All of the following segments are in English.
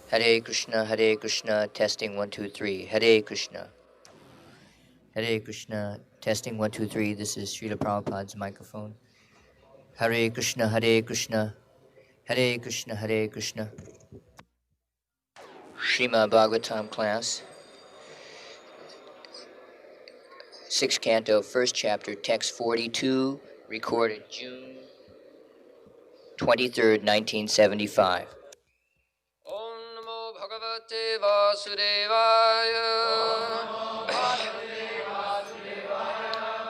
Hare Krishna, testing 1 2 3. Hare Krishna, testing 1 2 3. This is Srila Prabhupada's microphone. Hare Krishna, Hare Krishna, Hare Krishna, Hare Krishna. Srimad Bhagavatam class, 6th canto, 1st chapter, text 42, recorded June 23rd, 1975. Om Namo Bhagavate Vasudevaya.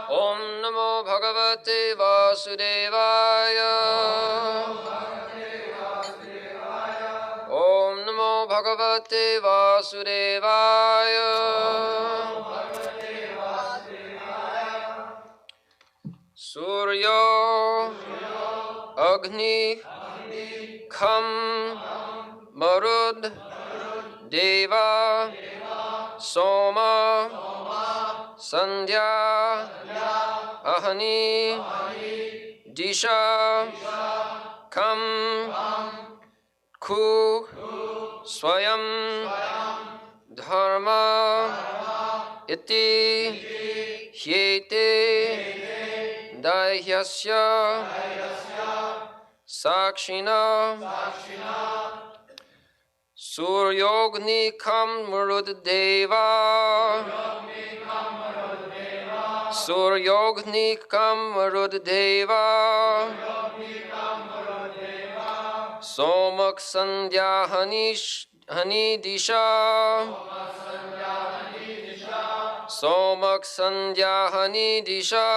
Om Namo Bhagavate Vasudevaya. Om Namo Bhagavate Vasudevaya. Suryo Agni Kham Marud Deva Soma Sandhya Ahani Disha Kam Ku Swayam Dharma Iti Hyete Dahyasya Sakshina Suryogni Kam Marud Deva Suryogni Kam Marud Deva Somak Sandhya Hani Disha Somak Sandhya Hani Disha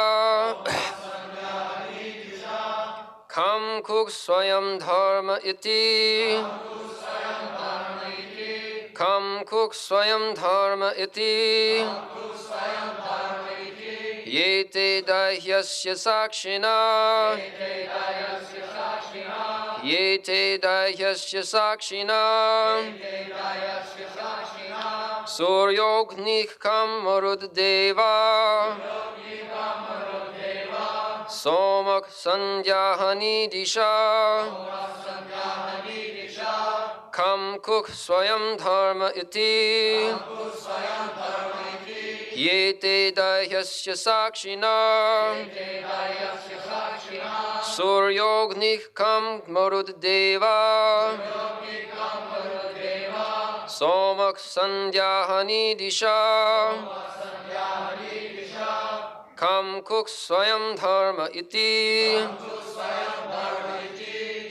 Kam Kuk Swayam Dharma Iti Kam Kuk Swayam Dharma Iti Yete Dahyasya Sakshina Yete Dahyasya Sakshina Suryognik Kam Marud Deva Somak Sandhya Hani Disha Kam Kuk Swayam Dharma Iti Yete Dahyasya Sakshina Suryognik Kam Marud Deva Somak Sandhya Hani Disha Kam Kuk Swayam Dharma Iti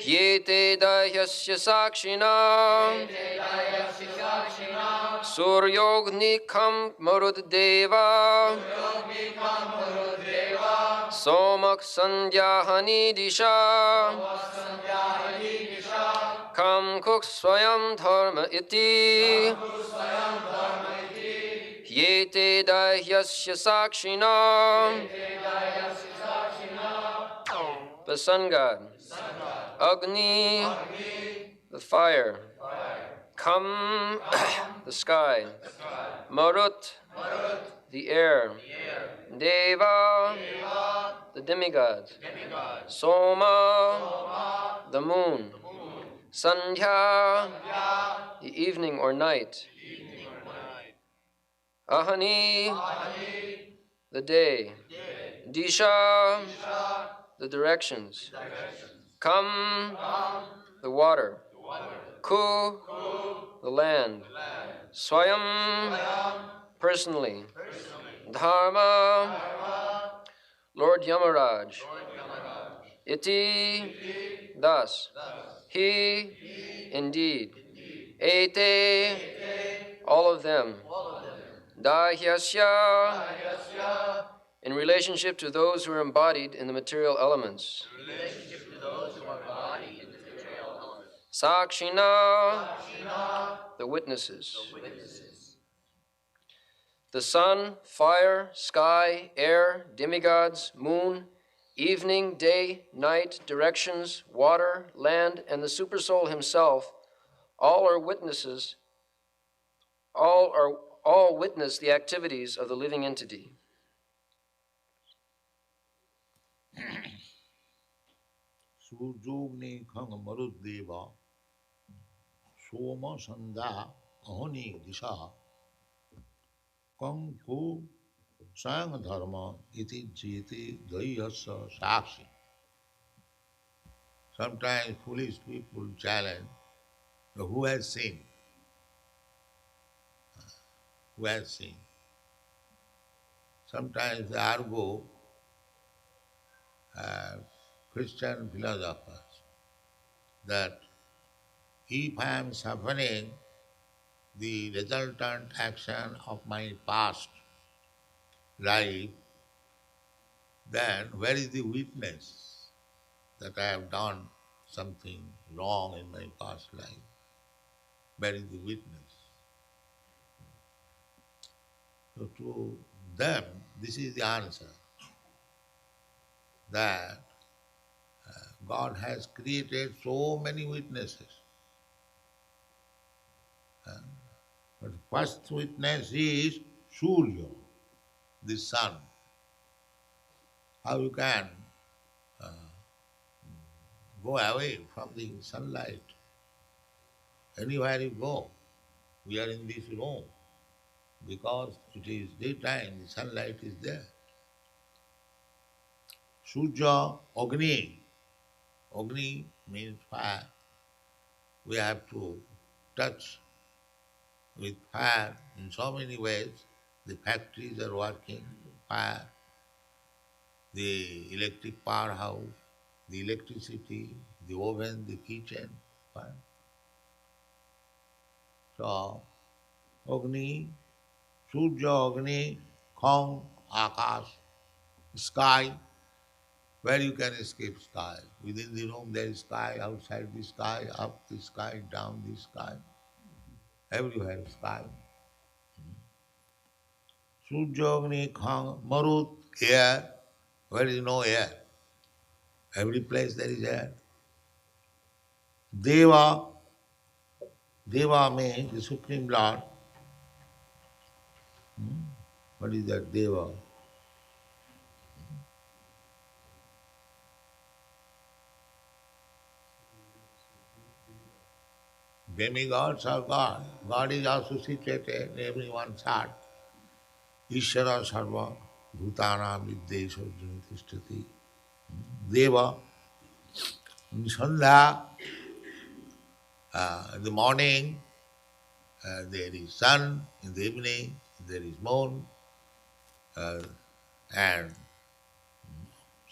Yete Dahyasya Sakshina Suryogni Kam Marud Deva Somak Sandhya Hani Disha Kam Kuk Swayam Dharma Iti Yete Dahyasya Sakshina. The sun god. Agni, the fire. Kam, the sky. Marut, the air. Deva, the demigods. Soma, the moon. Sandhya, the evening or night. Ahani, the day. Disha, the directions. Kam, the water. Ku, the land. Swayam, personally. Dharma, Lord Yamaraj. Iti, thus. He, indeed. Ete, all of them. Dahyasya, in relationship to those who are embodied in the material elements. Sakshina, the witnesses. The sun, fire, sky, air, demigods, moon, evening, day, night, directions, water, land, and the Supersoul himself, all are witnesses, all witness the activities of the living entity. Soma Sandha Ahoni Disha Kanku Sang Dharma Iti Jiti Dayasa Sakshi. Sometimes foolish people challenge, who has seen? Who has seen? Sometimes they argue Christian philosophers that if I am suffering the resultant action of my past life, then where is the witness that I have done something wrong in my past life? Where is the witness? So to them, this is the answer, that God has created so many witnesses. But first witness is Surya, the sun. How you can go away from the sunlight? Anywhere you go, we are in this room. Because it is daytime, the sunlight is there. Surya, Agni. Agni means fire. We have to touch with fire in so many ways. The factories are working, fire, the electric powerhouse, the electricity, the oven, the kitchen, fire. So, Agni, Surya, Agni, Kham, Akash, sky, where you can escape sky. Within the room there is sky, outside the sky, up the sky, down the sky. Everywhere is sky. Surjogni, Khang, Marut, air. Where is no air? Every place there is air. Deva, Deva means the Supreme Lord. What is that Deva? Demigods are God. God is also situated in everyone's heart. Ishvara sarva bhutana viddesha janitishthati. Deva, in Sandhya, in the morning, there is sun, in the evening, there is moon, and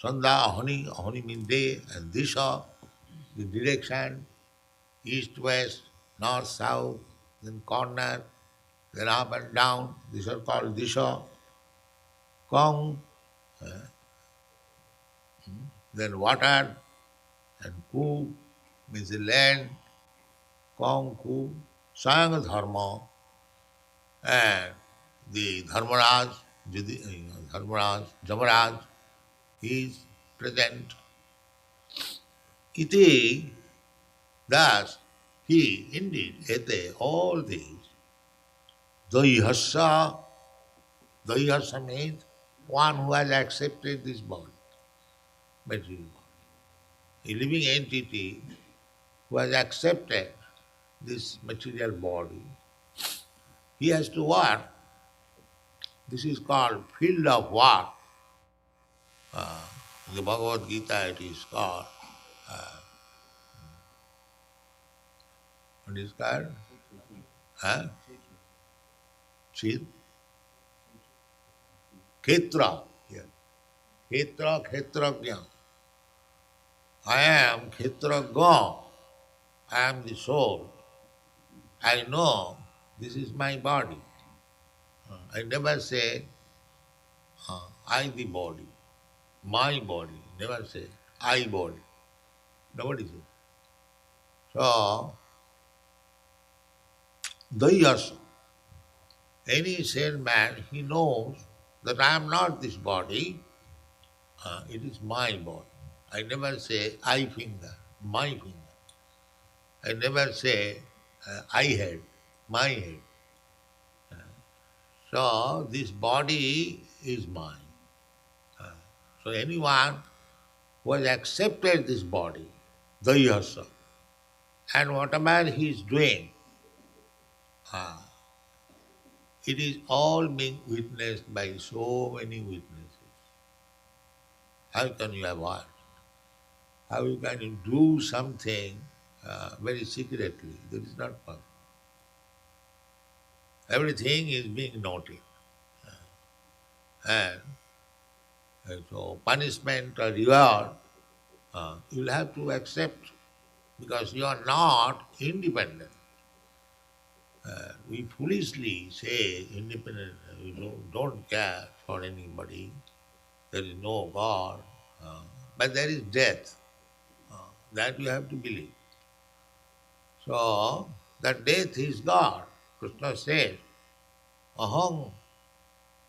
Sandhya, Ahani means day, and Disha, the direction, east, west, north, south, then corner, then up and down. These are called Disha. Kong, then water, and Ku means the land. Kong, Ku, Sang Dharma, and the Dharmaraj, Dharmaraj, Jamaraj, he is present. Iti, thus, he, indeed, ete, all these, Daihasa, Daihasa means one who has accepted this body, material body. A living entity who has accepted this material body, he has to work. This is called field of work. In the Bhagavad Gita it is called, what is called? Huh? Chid? Khetra. Yeah. Khetra, Khetrajna. I am Khetraga. I am the soul. I know this is my body. I never say, I the body, my body. Never say, I body. Nobody says. So, Dayasa, any sane man, he knows that I am not this body, it is my body. I never say, I finger, my finger. I never say, I head, my head. So, this body is mine. So, anyone who has accepted this body, Dayasa, And whatever he is doing, it is all being witnessed by so many witnesses. How can you avoid? How you can do something very secretly? That is not possible. Everything is being noted. And so punishment or reward, you will have to accept because you are not independent. We foolishly say independent, we don't care for anybody, there is no God, but there is death. That you have to believe. So, that death is God. Kṛṣṇa says, aham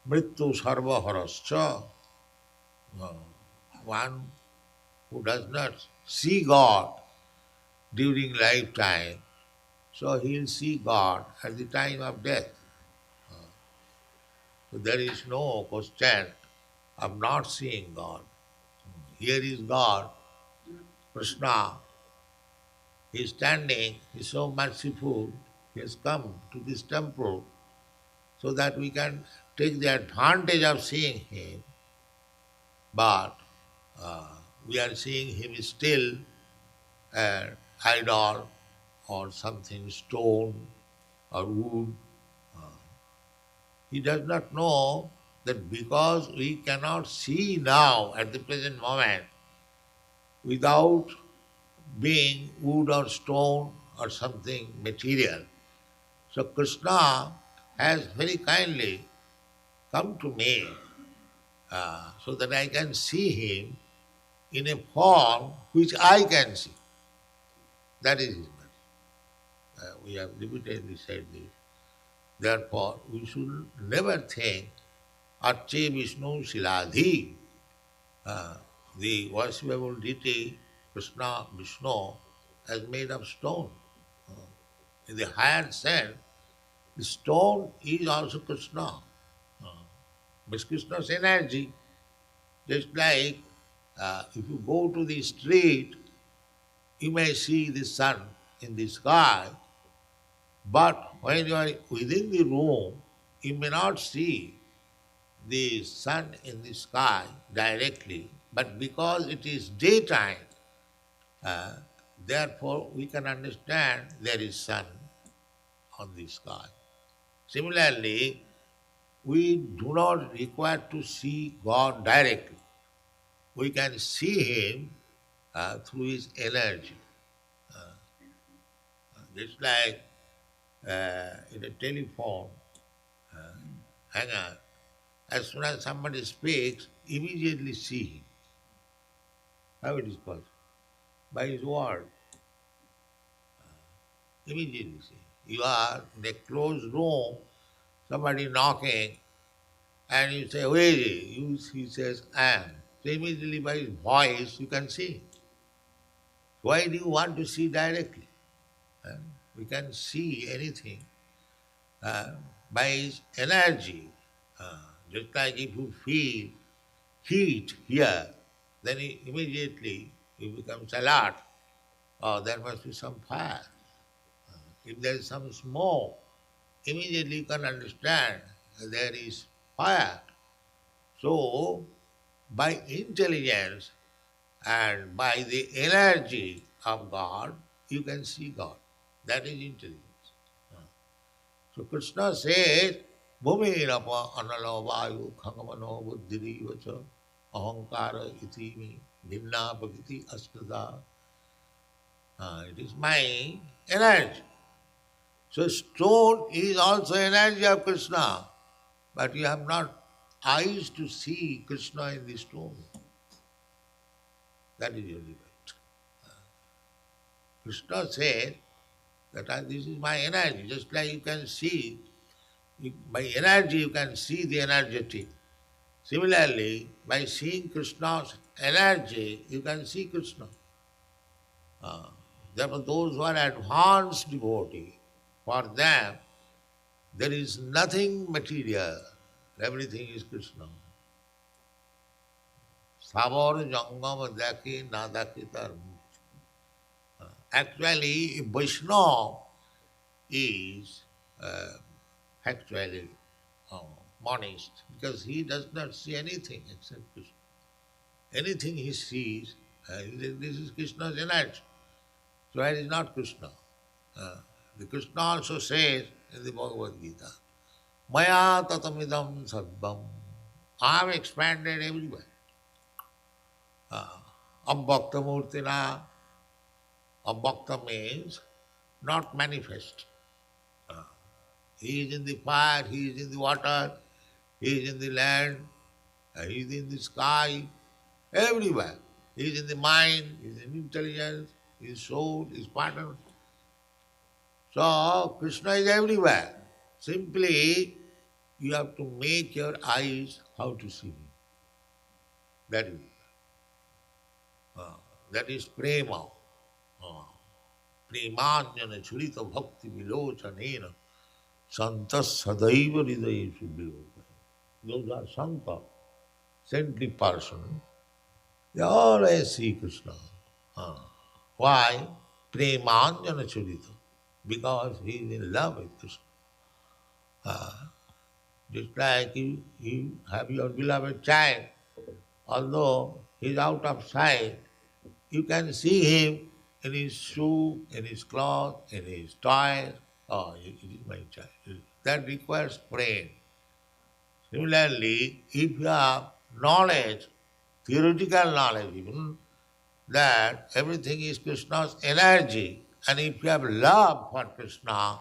mrityu sarva harascha. One who does not see God during lifetime, so he will see God at the time of death. So there is no question of not seeing God. Here is God, Kṛṣṇa. He is standing, he is so merciful, he has come to this temple so that we can take the advantage of seeing him, but we are seeing him still an idol or something, stone or wood. He does not know that because we cannot see now at the present moment without being wood or stone or something material. So Kṛṣṇa has very kindly come to me so that I can see him in a form which I can see. That is his mercy. We have repeatedly said this. Therefore, we should never think Arche Vishnu Siladhi, the worshipable deity Kṛṣṇa, Vishnu, is made of stone. In the higher sense, the stone is also Kṛṣṇa. But Kṛṣṇa's energy, just like if you go to the street, you may see the sun in the sky, but when you are within the room, you may not see the sun in the sky directly, but because it is daytime, therefore we can understand there is sun on the sky. Similarly, we do not require to see God directly. We can see Him through His energy. Just like in a telephone hanger, as soon as somebody speaks, immediately see him. How it is possible? By his word. Immediately see. You are in a closed room, somebody knocking, and you say, where is he? He says, I am. So immediately by his voice you can see. Why do you want to see directly? We can see anything by his energy. Just like if you feel heat here, then immediately you become alert. Oh, there must be some fire. If there is some smoke, immediately you can understand there is fire. So, by intelligence and by the energy of God, you can see God. That is intelligence. So Kṛṣṇa says, Bhumirapa analo vayu khangamano buddhiri vacha ahankara iti me bhinna bhagiti astada. It is my energy. So stone is also energy of Kṛṣṇa, but you have not eyes to see Kṛṣṇa in the stone. That is your defect. Kṛṣṇa said that this is my energy, just like you can see, by energy you can see the energetic. Similarly, by seeing Kṛṣṇa's energy, you can see Kṛṣṇa. Therefore, those who are advanced devotee, for them, there is nothing material, everything is Kṛṣṇa. Savar jangam dekhi na dekhi tar. Actually, Vaiṣṇava is actually monist, because he does not see anything except Krishna. Anything he sees, this is Krishna's energy. So it is not Krishna. The Krishna also says in the Bhagavad Gita, Maya tatamidam sarvam. I am expanded everywhere. Abhakta murtina. Abhakta means not manifest. He is in the fire, he is in the water, he is in the land, he is in the sky, everywhere. He is in the mind, he is in intelligence, his soul, his partner. So Krishna is everywhere. Simply you have to make your eyes how to see him. That is prema. Premanjana churita bhakti vilochanena santas sadaiva hridayeshu viloka. Those are santa, saintly person. They always see Krishna. Why? Premanjana churita. Because he is in love with Krishna. Just like you have your beloved child, although he is out of sight, you can see him in his shoe, in his cloth, in his toy. Oh, it is my child. That requires praying. Similarly, if you have knowledge, theoretical knowledge even, that everything is Krishna's energy, and if you have love for Krishna,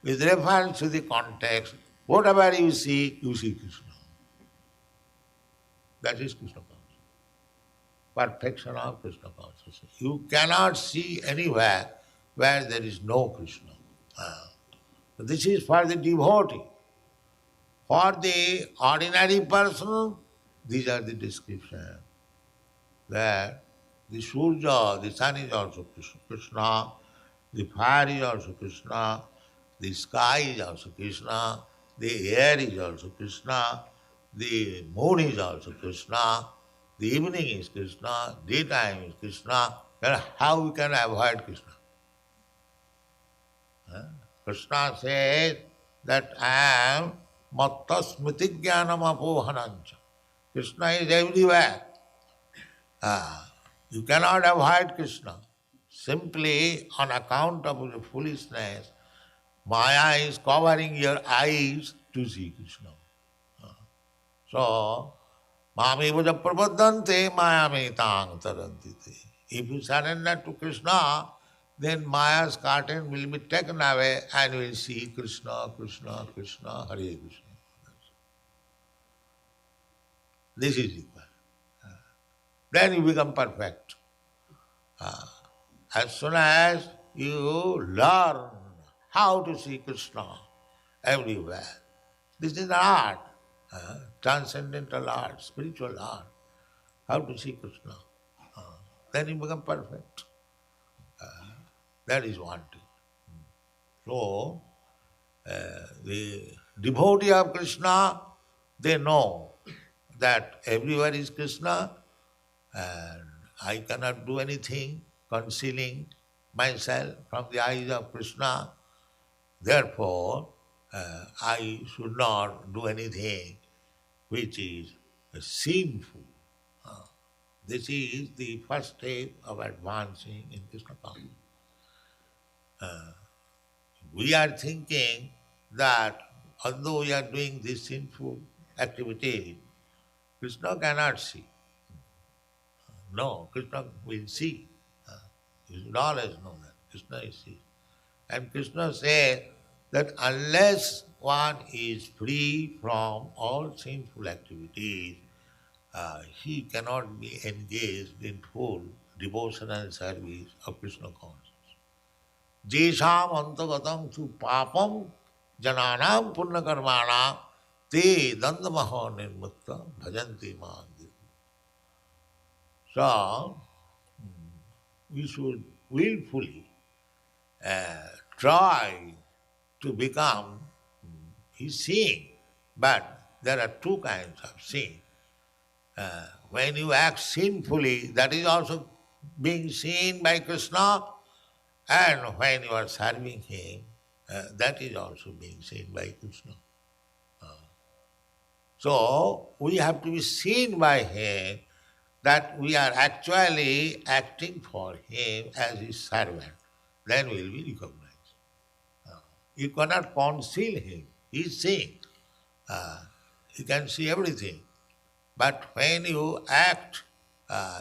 with reference to the context, whatever you see Krishna. That is Krishna consciousness. Perfection of Krishna consciousness. You cannot see anywhere where there is no Krishna. This is for the devotee. For the ordinary person, these are the descriptions. Where the Surya, the sun is also Krishna, the fire is also Krishna, the sky is also Krishna, the air is also Krishna, the moon is also Krishna, the evening is Krishna, daytime is Krishna. Then how we can avoid Krishna? Krishna says that I am matta smriti jnanam apohanancha. Krishna is everywhere. You cannot avoid Krishna. Simply on account of your foolishness, Maya is covering your eyes to see Krishna. So, Mamivaja prapaddante mayame-tang tarantite. If you surrender to Krishna, then Maya's curtain will be taken away and you will see Krishna, Krishna, Krishna, Hare Krishna. This is required. Then you become perfect. As soon as you learn how to see Krishna everywhere, this is an art, transcendental art, spiritual art, how to see Krishna. Then you become perfect. That is one thing. So, the devotee of Krishna, they know that everywhere is Krishna and I cannot do anything concealing myself from the eyes of Krishna. Therefore, I should not do anything which is sinful. This is the first step of advancing in Krishna consciousness. We are thinking that although we are doing this sinful activity, Krishna cannot see. No, Krishna will see. You should always know that. Krishna is see. And Krishna says that unless one is free from all sinful activities, he cannot be engaged in full devotional service of Krishna consciousness. Jesham antagatam su papam jananam punna karmana te dandamaha nirmukta bhajanti mahandir. So, we should willfully try to become his seeing. But there are two kinds of sin. When you act sinfully, that is also being seen by Krishna, And when you are serving him, that is also being seen by Krishna. So we have to be seen by him that we are actually acting for him as his servant. Then we will be recognized. You cannot conceal him. He is seeing. He can see everything. But when you act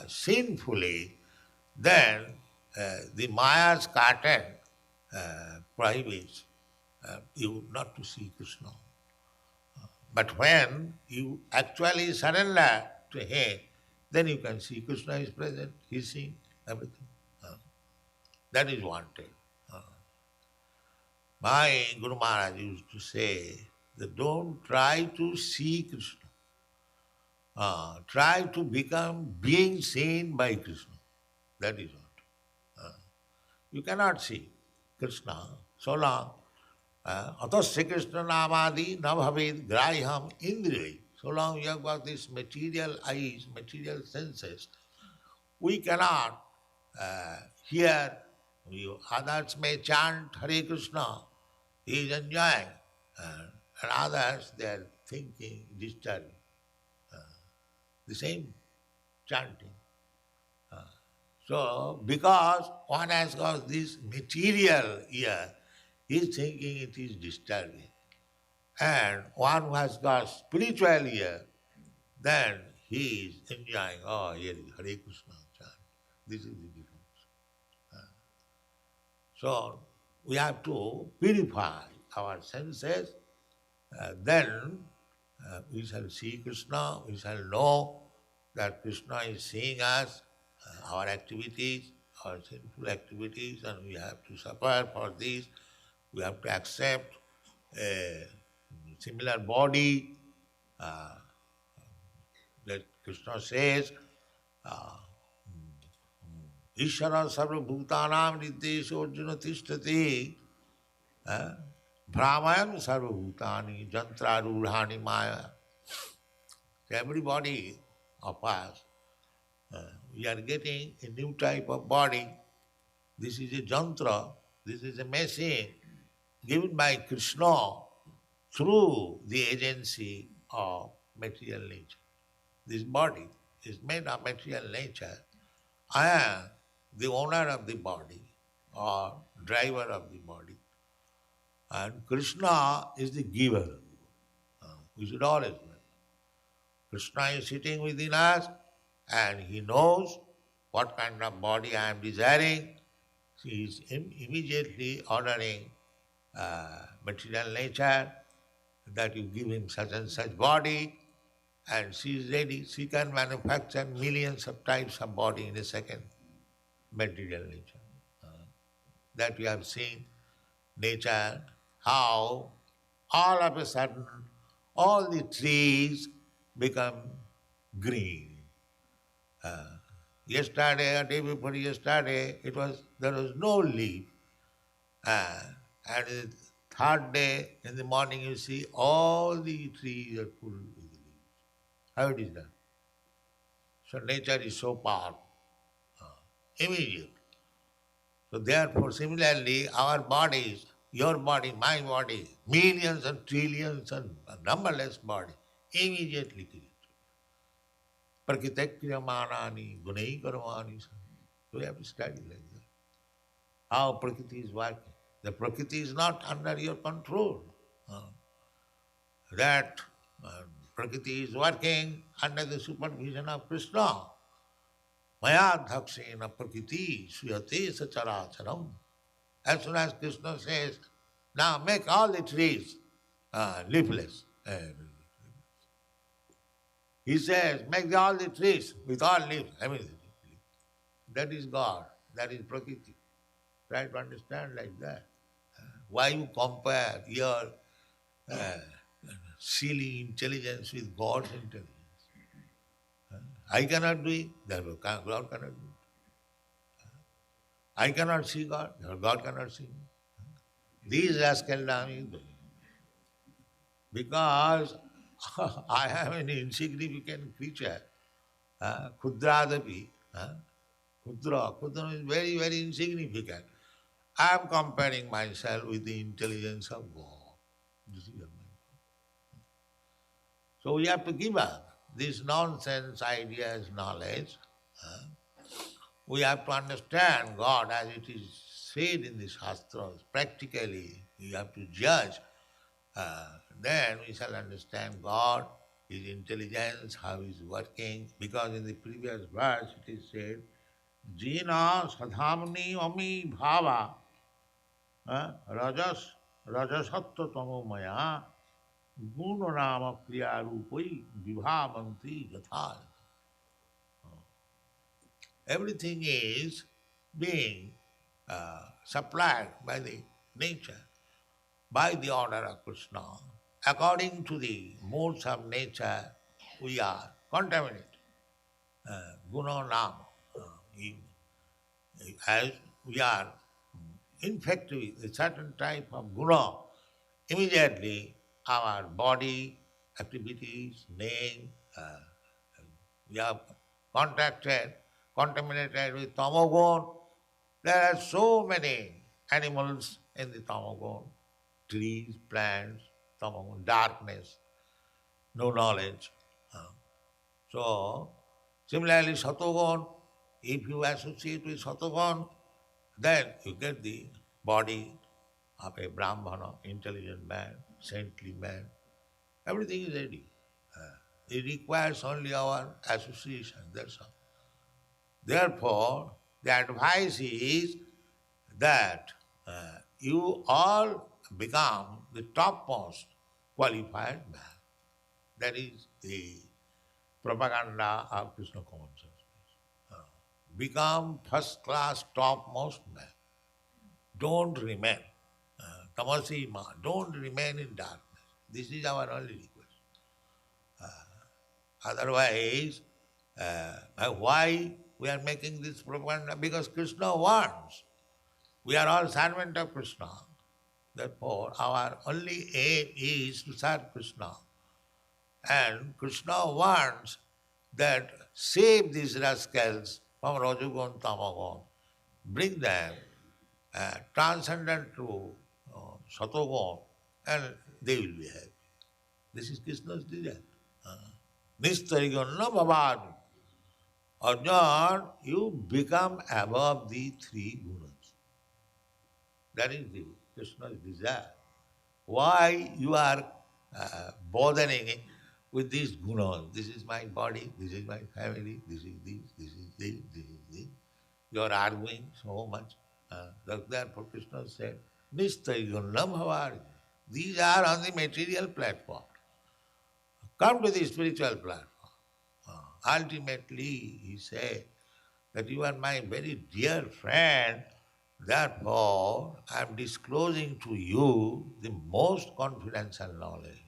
sinfully, then the Maya's curtain prohibits you not to see Krishna. But when you actually surrender to him, then you can see Krishna is present, he is seeing everything. That is wanted. My Guru Maharaj used to say that don't try to see Krishna. Try to become being seen by Krishna. That is what. You cannot see Krishna so long. Atasya Krishna namadi na bhavid graham indriya. So long you have got these material eyes, material senses, we cannot hear. Others may chant Hare Krishna, he is enjoying, and others they are thinking, disturbing. The same chanting. So, because one has got this material ear, he is thinking it is disturbing. And one who has got spiritual ear, then he is enjoying, oh, here is Hare Krishna chant. This is the difference. So, we have to purify our senses, then we shall see Krishna, we shall know that Krishna is seeing us, our activities, our sinful activities, and we have to suffer for this. We have to accept a similar body. That Krishna says, Ishvara sarva bhutanam nityesho arjuna tishtati brahmayan sarva bhutani jantra rudhani maya. Everybody of us, we are getting a new type of body. This is a jantra, this is a machine given by Krishna through the agency of material nature. This body is made of material nature. I am the owner of the body or driver of the body. And Krishna is the giver of the body. We should always know. Krishna is sitting within us and he knows what kind of body I am desiring. He is immediately ordering material nature that you give him such and such body, and she is ready. She can manufacture millions of types of body in a second. Material nature. That we have seen nature, how all of a sudden all the trees become green. Yesterday or day before yesterday, there was no leaf. And the third day in the morning you see all the trees are full with leaves. How it is done? So nature is so powerful. Immediate. So therefore, similarly, our bodies, your body, my body, millions and trillions and numberless bodies, immediately created. Prakriti kriyamanani gunai karmani. So we have to study like that. How Prakriti is working. The Prakriti is not under your control. That Prakriti is working under the supervision of Krishna. Maya dhakshena prakriti suyate sacharacharam. As soon as Krishna says, now make all the trees leafless. He says, make all the trees with all leaves. That is God, that is Prakriti. Try to understand like that. Why you compare your silly intelligence with God's intelligence? I cannot do it, therefore God cannot do it. I cannot see God, therefore God cannot see me. These rascal is doing. Because I am an insignificant creature. Kudradapi. Kudra is very, very insignificant. I am comparing myself with the intelligence of God. This is your mind. So we have to give up this nonsense ideas, knowledge. We have to understand God as it is said in the Shastras. Practically, we have to judge. Then we shall understand God, His intelligence, how He is working. Because in the previous verse it is said, Jina sadhamni ami bhava rajas rajasattva tamo maya guna nama kriya rupai vibhavanti yatha. Everything is being supplied by the nature, by the order of Kṛṣṇa. According to the modes of nature, we are contaminated. Guna nama. As we are infected with a certain type of guna, immediately our body, activities, name, we are contaminated with tamagun. There are so many animals in the tamagun, trees, plants, tamagun, darkness, no knowledge. So, similarly, satogun, if you associate with satogun, then you get the body of a brahmana, intelligent man, saintly man. Everything is ready. It requires only our association, that's all. Therefore, the advice is that you all become the topmost qualified man. That is the propaganda of Krishna consciousness. Become first class topmost man. Don't remain. Tamasima, don't remain in darkness. This is our only request. Otherwise, why we are making this propaganda? Because Krishna wants. We are all servants of Krishna. Therefore, our only aim is to serve Krishna. And Krishna wants that save these rascals from Rajagun, Tamagun, bring them transcendent to Satogun, and they will be happy. This is Krishna's desire. Nistariganna bhavani. Arjuna, you become above the three gunas. That is the Krishna's desire. Why you are bothering with these gunas? This is my body, this is my family, this is this, this is this, this is this. You are arguing so much. Therefore Krishna said, Nistariganna bhavani. These are on the material platform. Come to the spiritual platform. Ultimately, he said that you are my very dear friend, therefore I am disclosing to you the most confidential knowledge.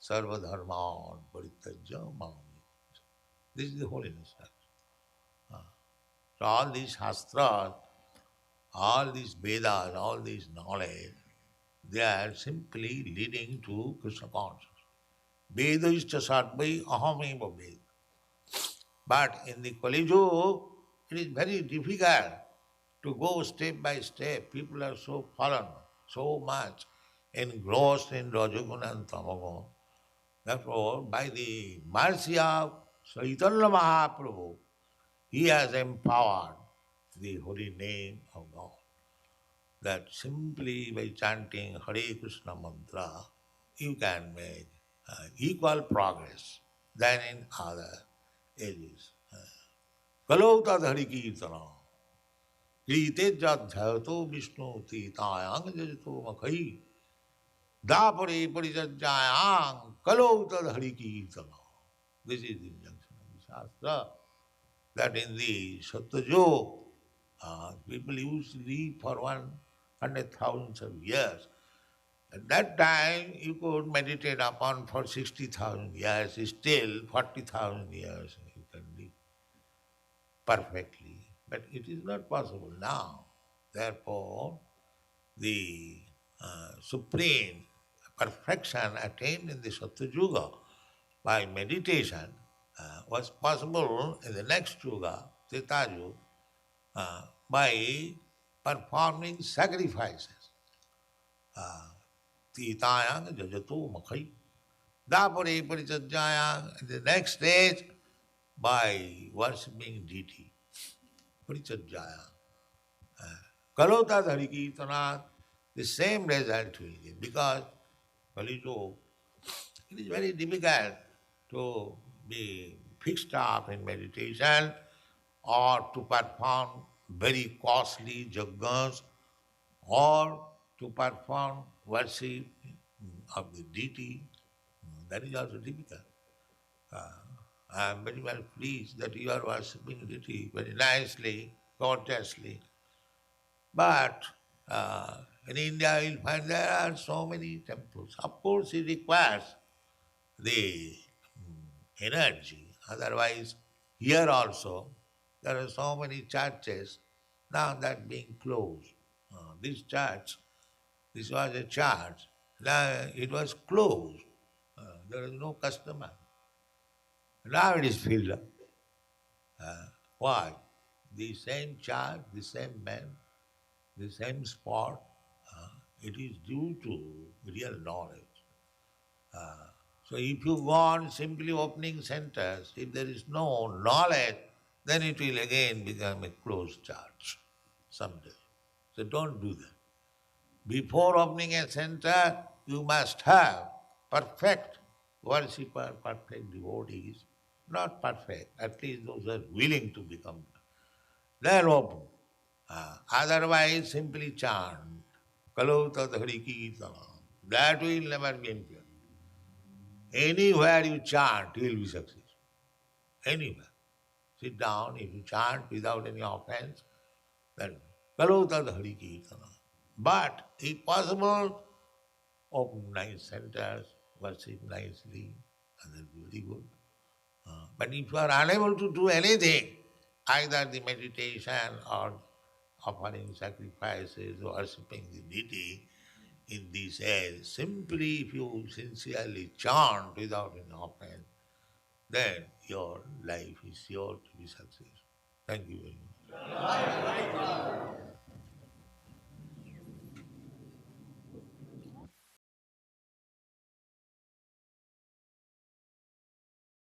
Sarva dharman parityajya mami. This is the whole instruction. So all these shastras, all these Vedas, all this knowledge, they are simply leading to Krishna consciousness. Vedaischa sarvai ahameva Veda. But in the Kali Yuga, it is very difficult to go step by step. People are so fallen, so much engrossed in Rajaguna and Tamaguna. Therefore, by the mercy of Chaitanya Mahaprabhu, he has empowered the holy name of God. That simply by chanting Hare Krishna mantra, you can make equal progress than in other ages. Kalau tad Hari Kirtana, Krite jadhyato Vishnu titayang jajato makhai, dapare parijajayang, kalau tad Hari Kirtana. This is the injunction of the Shastra. That in the Satyajog, people used to live for 100,000 of years. At that time, you could meditate upon for 60,000 years, still 40,000 years you can live perfectly. But it is not possible now. Therefore, the supreme perfection attained in the Satyayuga by meditation was possible in the next Yuga, Treta Yuga, by performing sacrifices. Titayang jajato makhai. Dapare parichajayang, the next stage, by worshipping deity. Parichajayang. Kalota dharikirtana, the same result will give. Because Kalito, it is very difficult to be fixed up in meditation or to perform very costly yajnas or to perform worship of the deity. That is also difficult. I am very well pleased that you are worshipping deity very nicely, courteously. But in India you will find there are so many temples. Of course it requires the energy. Otherwise, here also there are so many churches now that being closed. This church, this was a church, now it was closed. There is no customer. Now it is filled up. Why? The same church, the same man, the same spot, it is due to real knowledge. So if you go on simply opening centers, if there is no knowledge, then it will again become a closed church someday. So don't do that. Before opening a center, you must have perfect worshipper, perfect devotees. Not perfect, at least those who are willing to become. Then open. Otherwise, simply chant. Kalauta dhari kirtana. That will never be impure. Anywhere you chant, you will be successful. Anywhere. Sit down, if you chant without any offense, then kalauta dhari kirtana. But if possible, open nice centers, worship nicely, and that will be very good. But if you are unable to do anything, either the meditation or offering sacrifices, worshipping the deity in this age, simply if you sincerely chant without any offense, then your life is sure to be successful. Thank you very much.